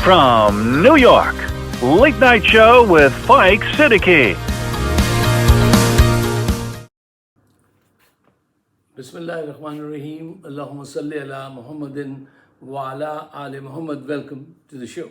From New York, Late Night Show with Mike Siddiqui. Bismillahirrahmanirrahim. Allahumma salli ala Muhammadin wa ala ali Muhammad. Welcome to the show.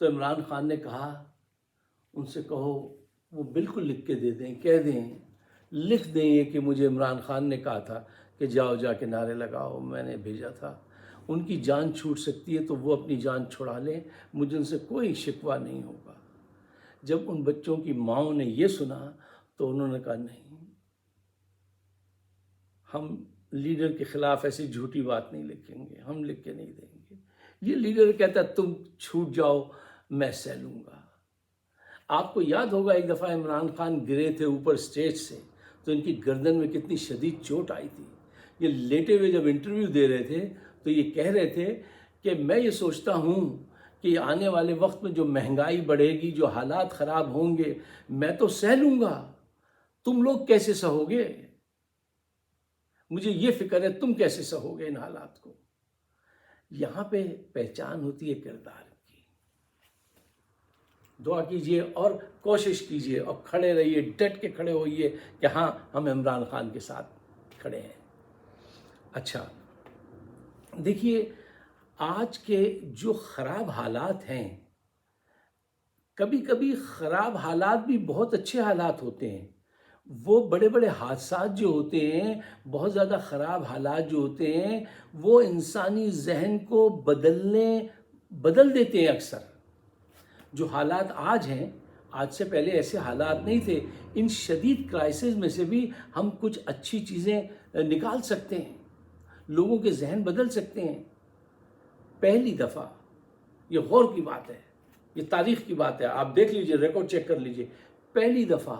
تو عمران خان نے کہا ان سے کہو وہ بالکل لکھ کے دے دیں، کہہ دیں، لکھ دیں یہ کہ مجھے عمران خان نے کہا تھا کہ جاؤ جا کے نعرے لگاؤ، میں نے بھیجا تھا۔ ان کی جان چھوٹ سکتی ہے تو وہ اپنی جان چھڑا لیں، مجھے ان سے کوئی شکوہ نہیں ہوگا۔ جب ان بچوں کی ماؤں نے یہ سنا تو انہوں نے کہا نہیں، ہم لیڈر کے خلاف ایسی جھوٹی بات نہیں لکھیں گے، ہم لکھ کے نہیں دیں گے۔ یہ لیڈر کہتا ہے تم چھوٹ جاؤ میں سہ لوں گا۔ آپ کو یاد ہوگا ایک دفعہ عمران خان گرے تھے اوپر سٹیج سے تو ان کی گردن میں کتنی شدید چوٹ آئی تھی۔ یہ لیٹے ہوئے جب انٹرویو دے رہے تھے تو یہ کہہ رہے تھے کہ میں یہ سوچتا ہوں کہ آنے والے وقت میں جو مہنگائی بڑھے گی، جو حالات خراب ہوں گے، میں تو سہ لوں گا، تم لوگ کیسے سہو گے؟ مجھے یہ فکر ہے تم کیسے سہو گے ان حالات کو۔ یہاں پہ پہچان ہوتی ہے کردار کی۔ دعا کیجئے اور کوشش کیجئے اور کھڑے رہیے، ڈٹ کے کھڑے ہوئیے کہ ہاں ہم عمران خان کے ساتھ کھڑے ہیں۔ اچھا دیکھیے، آج کے جو خراب حالات ہیں، کبھی کبھی خراب حالات بھی بہت اچھے حالات ہوتے ہیں۔ وہ بڑے بڑے حادثات جو ہوتے ہیں، بہت زیادہ خراب حالات جو ہوتے ہیں، وہ انسانی ذہن کو بدل دیتے ہیں اکثر۔ جو حالات آج ہیں، آج سے پہلے ایسے حالات نہیں تھے۔ ان شدید کرائسس میں سے بھی ہم کچھ اچھی چیزیں نکال سکتے ہیں، لوگوں کے ذہن بدل سکتے ہیں۔ پہلی دفعہ، یہ غور کی بات ہے، یہ تاریخ کی بات ہے، آپ دیکھ لیجئے، ریکارڈ چیک کر لیجئے، پہلی دفعہ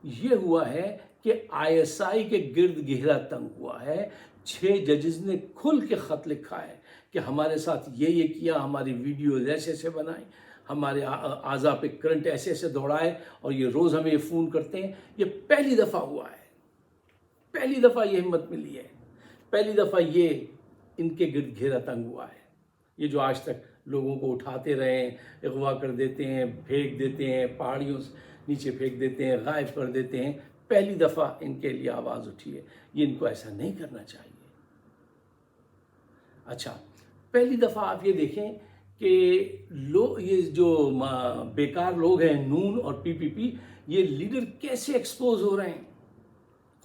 یہ ہوا ہے کہ ISI کے گرد گھیرا تنگ ہوا ہے۔ 6 ججز نے کھل کے خط لکھا ہے کہ ہمارے ساتھ یہ کیا، ہماری ویڈیوز ایسے ایسے بنائیں، ہمارے اعضاء پہ کرنٹ ایسے ایسے دوڑائے، اور یہ روز ہمیں فون کرتے ہیں۔ یہ پہلی دفعہ ہوا ہے، پہلی دفعہ یہ ہمت ملی ہے، پہلی دفعہ یہ ان کے گرد گھیرا تنگ ہوا ہے۔ یہ جو آج تک لوگوں کو اٹھاتے رہے ہیں، اغوا کر دیتے ہیں، پھینک دیتے ہیں، پہاڑیوں سے نیچے پھینک دیتے ہیں، غائب کر دیتے ہیں، پہلی دفعہ ان کے لیے آواز اٹھی ہے۔ یہ ان کو ایسا نہیں کرنا چاہیے۔ اچھا، پہلی دفعہ آپ یہ دیکھیں کہ یہ جو بیکار لوگ ہیں، نون اور PPP، یہ لیڈر کیسے ایکسپوز ہو رہے ہیں،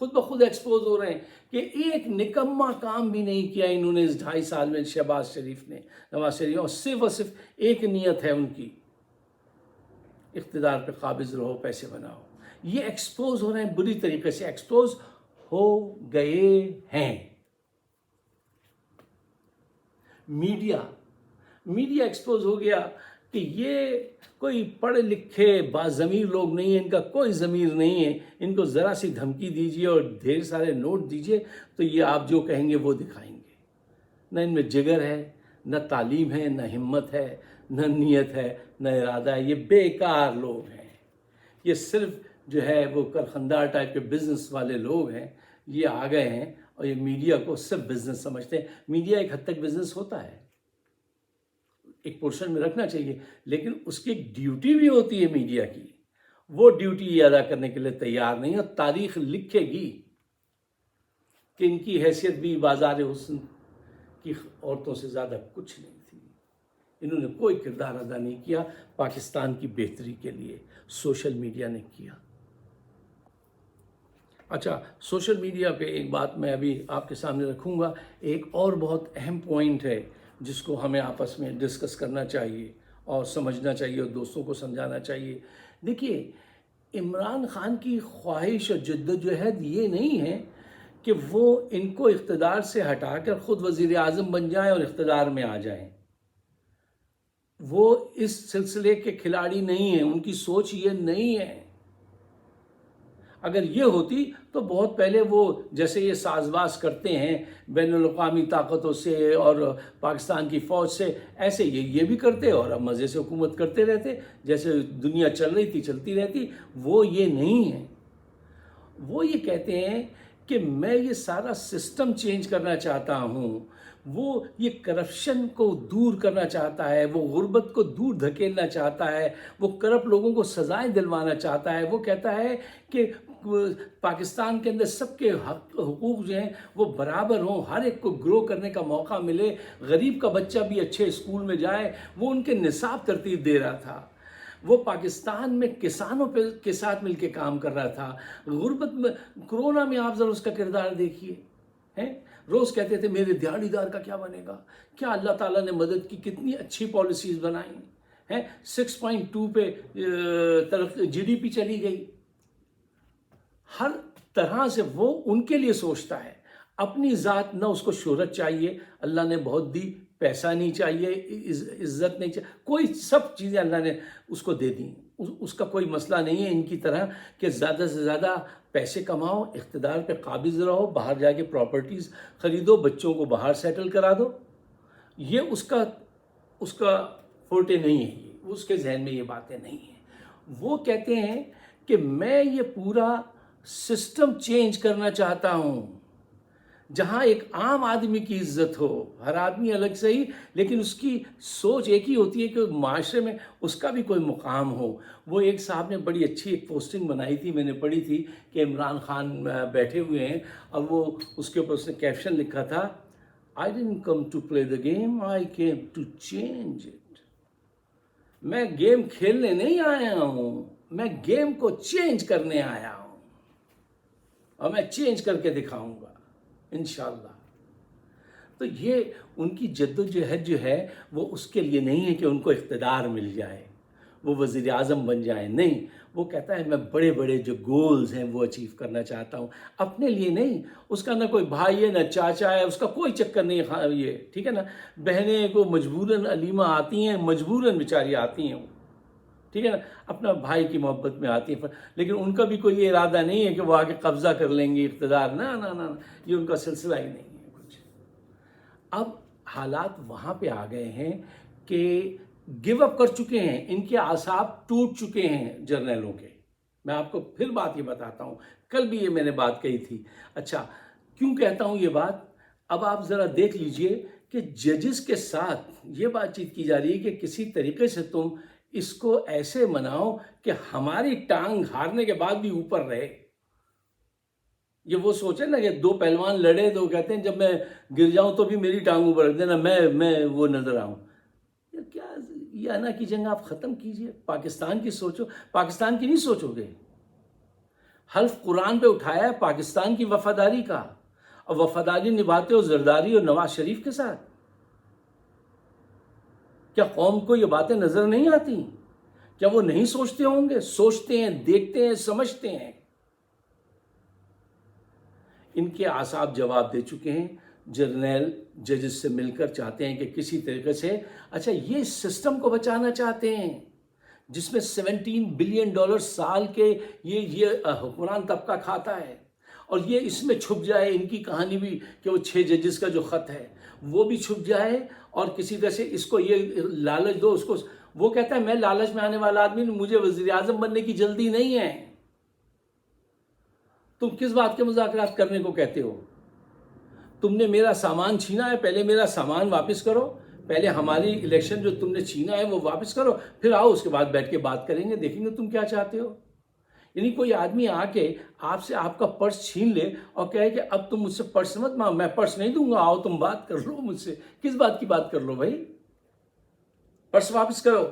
خود بخود ایکسپوز ہو رہے ہیں کہ ایک نکمہ کام بھی نہیں کیا انہوں نے اس 2.5 سال میں، شہباز شریف نے، نواز شریف، اور صرف ایک نیت ہے ان کی، اقتدار پہ قابض رہو، پیسے بناؤ۔ یہ ایکسپوز ہو رہے ہیں، بری طریقے سے ایکسپوز ہو گئے ہیں۔ میڈیا ایکسپوز ہو گیا کہ یہ کوئی پڑھے لکھے باضمیر لوگ نہیں ہیں، ان کا کوئی ضمیر نہیں ہے، ان کو ذرا سی دھمکی دیجئے اور ڈھیر سارے نوٹ دیجئے تو یہ آپ جو کہیں گے وہ دکھائیں گے۔ نہ ان میں جگر ہے، نہ تعلیم ہے، نہ ہمت ہے، نہ نیت ہے، نہ ارادہ ہے۔ یہ بیکار لوگ ہیں، یہ صرف جو ہے وہ کارخاندار ٹائپ کے بزنس والے لوگ ہیں۔ یہ آ گئے ہیں اور یہ میڈیا کو صرف بزنس سمجھتے ہیں۔ میڈیا ایک حد تک بزنس ہوتا ہے، ایک پورشن میں رکھنا چاہیے، لیکن اس کی ایک ڈیوٹی بھی ہوتی ہے میڈیا کی۔ وہ ڈیوٹی یہ ادا کرنے کے لیے تیار نہیں، اور تاریخ لکھے گی کہ ان کی حیثیت بھی بازار حسن کی عورتوں سے زیادہ کچھ نہیں تھی۔ انہوں نے کوئی کردار ادا نہیں کیا پاکستان کی بہتری کے لیے، سوشل میڈیا نے کیا۔ اچھا، سوشل میڈیا پہ ایک بات میں ابھی آپ کے سامنے رکھوں گا، ایک اور بہت اہم پوائنٹ ہے جس کو ہمیں آپس میں ڈسکس کرنا چاہیے اور سمجھنا چاہیے اور دوستوں کو سمجھانا چاہیے۔ دیکھیے، عمران خان کی خواہش اور جدوجہد یہ نہیں ہے کہ وہ ان کو اقتدار سے ہٹا کر خود وزیر اعظم بن جائیں اور اقتدار میں آ جائیں۔ وہ اس سلسلے کے کھلاڑی نہیں ہیں، ان کی سوچ یہ نہیں ہے۔ اگر یہ ہوتی تو بہت پہلے وہ جیسے یہ ساز باز کرتے ہیں بین الاقوامی طاقتوں سے اور پاکستان کی فوج سے، ایسے یہ بھی کرتے اور اب مزے سے حکومت کرتے رہتے، جیسے دنیا چل رہی تھی چلتی رہتی۔ وہ یہ نہیں ہے، وہ یہ کہتے ہیں کہ میں یہ سارا سسٹم چینج کرنا چاہتا ہوں، وہ یہ کرپشن کو دور کرنا چاہتا ہے، وہ غربت کو دور دھکیلنا چاہتا ہے، وہ کرپٹ لوگوں کو سزائیں دلوانا چاہتا ہے۔ وہ کہتا ہے کہ پاکستان کے اندر سب کے حقوق جو ہیں وہ برابر ہوں، ہر ایک کو گرو کرنے کا موقع ملے، غریب کا بچہ بھی اچھے اسکول میں جائے۔ وہ ان کے نصاب ترتیب دے رہا تھا، وہ پاکستان میں کسانوں کے ساتھ مل کے کام کر رہا تھا۔ غربت میں، کورونا میں آپ ذرا اس کا کردار دیکھیے، روز کہتے تھے میرے دیہڑی دار کا کیا بنے گا، کیا اللہ تعالیٰ نے مدد کی، کتنی اچھی پالیسیز بنائی ہیں، 6.2 پہ GDP چلی گئی۔ ہر طرح سے وہ ان کے لیے سوچتا ہے، اپنی ذات نہ اس کو شہرت چاہیے، اللہ نے بہت دی، پیسہ نہیں چاہیے، عزت نہیں چاہیے، کوئی سب چیزیں اللہ نے اس کو دے دیں، اس کا کوئی مسئلہ نہیں ہے ان کی طرح کہ زیادہ سے زیادہ پیسے کماؤ، اقتدار پہ قابض رہو، باہر جا کے پراپرٹیز خریدو، بچوں کو باہر سیٹل کرا دو۔ یہ اس کا فورٹے نہیں ہے، اس کے ذہن میں یہ باتیں نہیں ہیں۔ وہ کہتے ہیں کہ میں یہ پورا سسٹم چینج کرنا چاہتا ہوں، جہاں ایک عام آدمی کی عزت ہو، ہر آدمی الگ صحیح لیکن اس کی سوچ ایک ہی ہوتی ہے کہ معاشرے میں اس کا بھی کوئی مقام ہو۔ وہ ایک صاحب نے بڑی اچھی ایک پوسٹنگ بنائی تھی، میں نے پڑھی تھی کہ عمران خان بیٹھے ہوئے ہیں اور وہ اس کے اوپر اس نے کیپشن لکھا تھا، I didn't come to play the game, I came to change it۔ میں گیم کھیلنے نہیں آیا ہوں، میں گیم کو چینج کرنے آیا ہوں، اور میں چینج کر کے دکھاؤں گا انشاءاللہ۔ تو یہ ان کی جدوجہد جو ہے وہ اس کے لیے نہیں ہے کہ ان کو اقتدار مل جائے، وہ وزیر اعظم بن جائیں، نہیں، وہ کہتا ہے میں بڑے بڑے جو گولز ہیں وہ اچیو کرنا چاہتا ہوں، اپنے لیے نہیں۔ اس کا نہ کوئی بھائی ہے نہ چاچا ہے، اس کا کوئی چکر نہیں ہے، یہ ٹھیک ہے نا، بہنیں کو مجبوراً علیمہ آتی ہیں، مجبوراً بیچاری آتی ہیں، ٹھیک ہے نا، اپنا بھائی کی محبت میں آتی ہیں، لیکن ان کا بھی کوئی ارادہ نہیں ہے کہ وہ آگے قبضہ کر لیں گے اقتدار، نہ نہ نہ، یہ ان کا سلسلہ ہی نہیں ہے کچھ۔ اب حالات وہاں پہ آ گئے ہیں کہ گیو اپ کر چکے ہیں، ان کے اعصاب ٹوٹ چکے ہیں جرنیلوں کے۔ میں آپ کو پھر بات یہ بتاتا ہوں، کل بھی یہ میں نے بات کہی تھی۔ اچھا، کیوں کہتا ہوں یہ بات؟ اب آپ ذرا دیکھ لیجئے کہ ججز کے ساتھ یہ بات چیت کی جا رہی ہے کہ کسی طریقے سے تم اس کو ایسے مناؤ کہ ہماری ٹانگ ہارنے کے بعد بھی اوپر رہے۔ یہ وہ سوچے نا کہ دو پہلوان لڑے تو کہتے ہیں جب میں گر جاؤں تو بھی میری ٹانگ اوپر رکھ دینا، میں وہ نظر آؤں۔ کیا یہ انا کی جنگ آپ ختم کیجئے، پاکستان کی سوچو، پاکستان کی نہیں سوچو گے۔ حلف قرآن پہ اٹھایا ہے پاکستان کی وفاداری کا، اور وفاداری نبھاتے ہو زرداری اور نواز شریف کے ساتھ۔ کیا قوم کو یہ باتیں نظر نہیں آتی؟ کیا وہ نہیں سوچتے ہوں گے؟ سوچتے ہیں، دیکھتے ہیں، سمجھتے ہیں۔ ان کے اعصاب جواب دے چکے ہیں۔ جرنیل ججز سے مل کر چاہتے ہیں کہ کسی طریقے سے، اچھا یہ سسٹم کو بچانا چاہتے ہیں جس میں $17 بلین سال کے یہ حکمران طبقہ کھاتا ہے، اور یہ اس میں چھپ جائے ان کی کہانی بھی کہ وہ 6 ججز کا جو خط ہے وہ بھی چھپ جائے، اور کسی طرح سے اس کو یہ لالچ دو اس کو۔ وہ کہتا ہے میں لالچ میں آنے والا آدمی ہوں، مجھے وزیر اعظم بننے کی جلدی نہیں ہے۔ تم کس بات کے مذاکرات کرنے کو کہتے ہو؟ تم نے میرا سامان چھینا ہے، پہلے میرا سامان واپس کرو، پہلے ہماری الیکشن جو تم نے چھینا ہے وہ واپس کرو، پھر آؤ اس کے بعد بیٹھ کے بات کریں گے، دیکھیں گے تم کیا چاہتے ہو۔ یعنی کوئی آدمی آ کے آپ سے آپ کا پرس چھین لے اور کہے کہ اب تم مجھ سے پرس مت مانگو، میں پرس نہیں دوں گا، آؤ تم بات کر لو مجھ سے۔ کس بات کی بات کر لو بھائی؟ پرس واپس کرو،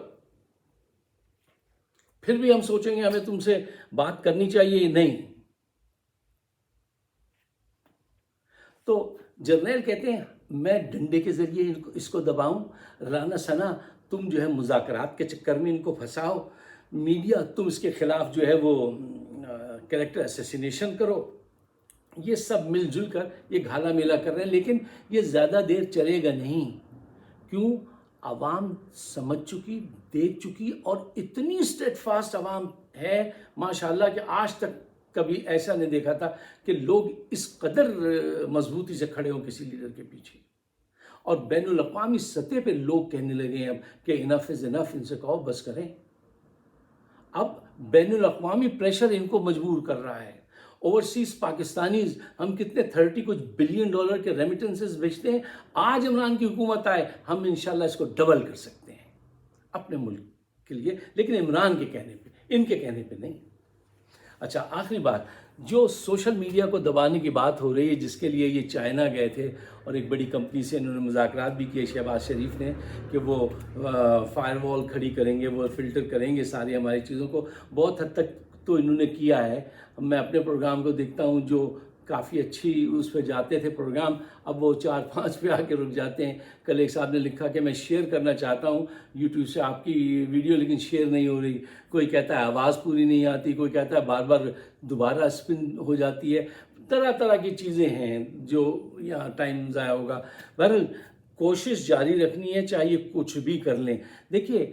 پھر بھی ہم سوچیں گے ہمیں تم سے بات کرنی چاہیے، نہیں۔ تو جرنیل کہتے ہیں میں ڈنڈے کے ذریعے اس کو دباؤں، رانا ثنا تم جو ہے مذاکرات کے چکر میں ان کو پھنساؤ، میڈیا تم اس کے خلاف جو ہے وہ کریکٹر اسیسینیشن کرو، یہ سب مل جل کر یہ گھالا میلا کر رہے ہیں، لیکن یہ زیادہ دیر چلے گا نہیں۔ کیوں؟ عوام سمجھ چکی، دیکھ چکی، اور اتنی اسٹیٹ فاسٹ عوام ہے ماشاءاللہ کہ آج تک کبھی ایسا نہیں دیکھا تھا کہ لوگ اس قدر مضبوطی سے کھڑے ہوں کسی لیڈر کے پیچھے۔ اور بین الاقوامی سطح پہ لوگ کہنے لگے ہیں اب کہ انف از انف، ان سے کہو بس کریں۔ اب بین الاقوامی پریشر ان کو مجبور کر رہا ہے، اوورسیز پاکستانیز ہم کتنے 30 کچھ بلین ڈالر کے ریمیٹنسز بھیجتے ہیں. آج عمران کی حکومت آئے ہم انشاءاللہ اس کو ڈبل کر سکتے ہیں اپنے ملک کے لیے, لیکن عمران کے کہنے پہ, ان کے کہنے پہ نہیں. اچھا آخری بات, جو سوشل میڈیا کو دبانے کی بات ہو رہی ہے, جس کے لیے یہ چائنا گئے تھے اور ایک بڑی کمپنی سے انہوں نے مذاکرات بھی کیے شہباز شریف نے کہ وہ فائر وال کھڑی کریں گے, وہ فلٹر کریں گے ساری ہماری چیزوں کو. بہت حد تک تو انہوں نے کیا ہے. میں اپنے پروگرام کو دیکھتا ہوں جو کافی اچھی اس پہ جاتے تھے پروگرام, اب وہ 4-5 پہ آ کے رک جاتے ہیں. کل ایک صاحب نے لکھا کہ میں شیئر کرنا چاہتا ہوں یوٹیوب سے آپ کی ویڈیو, لیکن شیئر نہیں ہو رہی. کوئی کہتا ہے آواز پوری نہیں آتی, کوئی کہتا ہے بار بار دوبارہ اسپن ہو جاتی ہے. طرح طرح کی چیزیں ہیں جو یہاں ٹائم ضائع ہوگا. بہرحال کوشش جاری رکھنی ہے, چاہیے کچھ بھی کر لیں. دیکھیے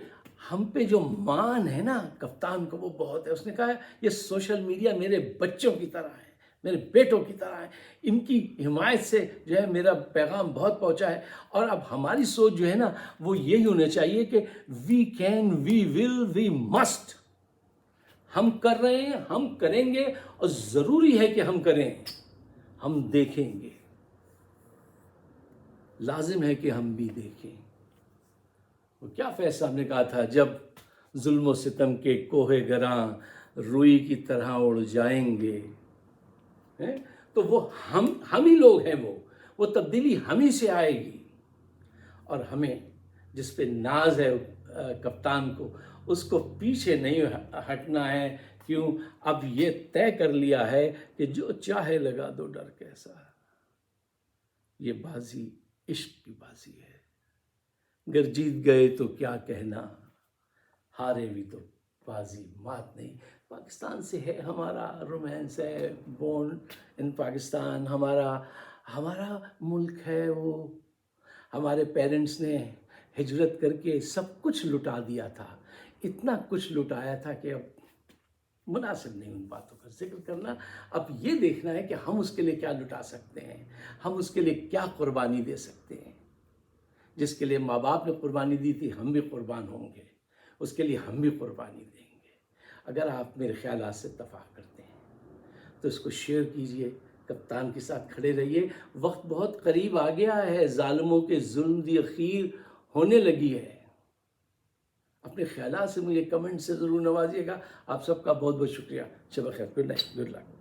ہم پہ جو مان ہے نا کپتان کو, وہ بہت ہے. اس نے کہا یہ سوشل میڈیا میرے بچوں کی طرح ہے, میرے بیٹوں کی طرح ہے, ان کی حمایت سے جو ہے میرا پیغام بہت پہنچا ہے. اور اب ہماری سوچ جو ہے نا وہ یہی ہونا چاہیے کہ we can, we will, we must. ہم کر رہے ہیں, ہم کریں گے, اور ضروری ہے کہ ہم کریں. ہم دیکھیں گے, لازم ہے کہ ہم بھی دیکھیں. وہ کیا فیض صاحب نے کہا تھا, جب ظلم و ستم کے کوہ گراں روئی کی طرح اڑ جائیں گے, تو وہ ہم ہی لوگ ہیں. وہ تبدیلی ہم ہی سے آئے گی. اور ہمیں جس پہ ناز ہے کپتان کو, اس کو پیچھے نہیں ہٹنا ہے. کیوں؟ اب یہ طے کر لیا ہے کہ جو چاہے لگا دو ڈر کیسا. یہ بازی عشق کی بازی ہے. گر جیت گئے تو کیا کہنا, ہارے بھی تو بازی مات نہیں. پاکستان سے ہے ہمارا رومانس ہے, بورن ان پاکستان. ہمارا ملک ہے وہ. ہمارے پیرنٹس نے ہجرت کر کے سب کچھ لٹا دیا تھا, اتنا کچھ لٹایا تھا کہ اب مناسب نہیں ان باتوں کا ذکر کرنا. اب یہ دیکھنا ہے کہ ہم اس کے لیے کیا لٹا سکتے ہیں, ہم اس کے لیے کیا قربانی دے سکتے ہیں. جس کے لیے ماں باپ نے قربانی دی تھی, ہم بھی قربان ہوں گے, اس کے لیے ہم بھی قربانی دیں گے. اگر آپ میرے خیالات سے اتفاق کرتے ہیں تو اس کو شیئر کیجئے, کپتان کے ساتھ کھڑے رہیے. وقت بہت قریب آ گیا ہے, ظالموں کے ظلم دی اخیر ہونے لگی ہے. اپنے خیالات سے مجھے کمنٹ سے ضرور نوازیے گا. آپ سب کا بہت بہت شکریہ. شب بخیر. Good night, good luck.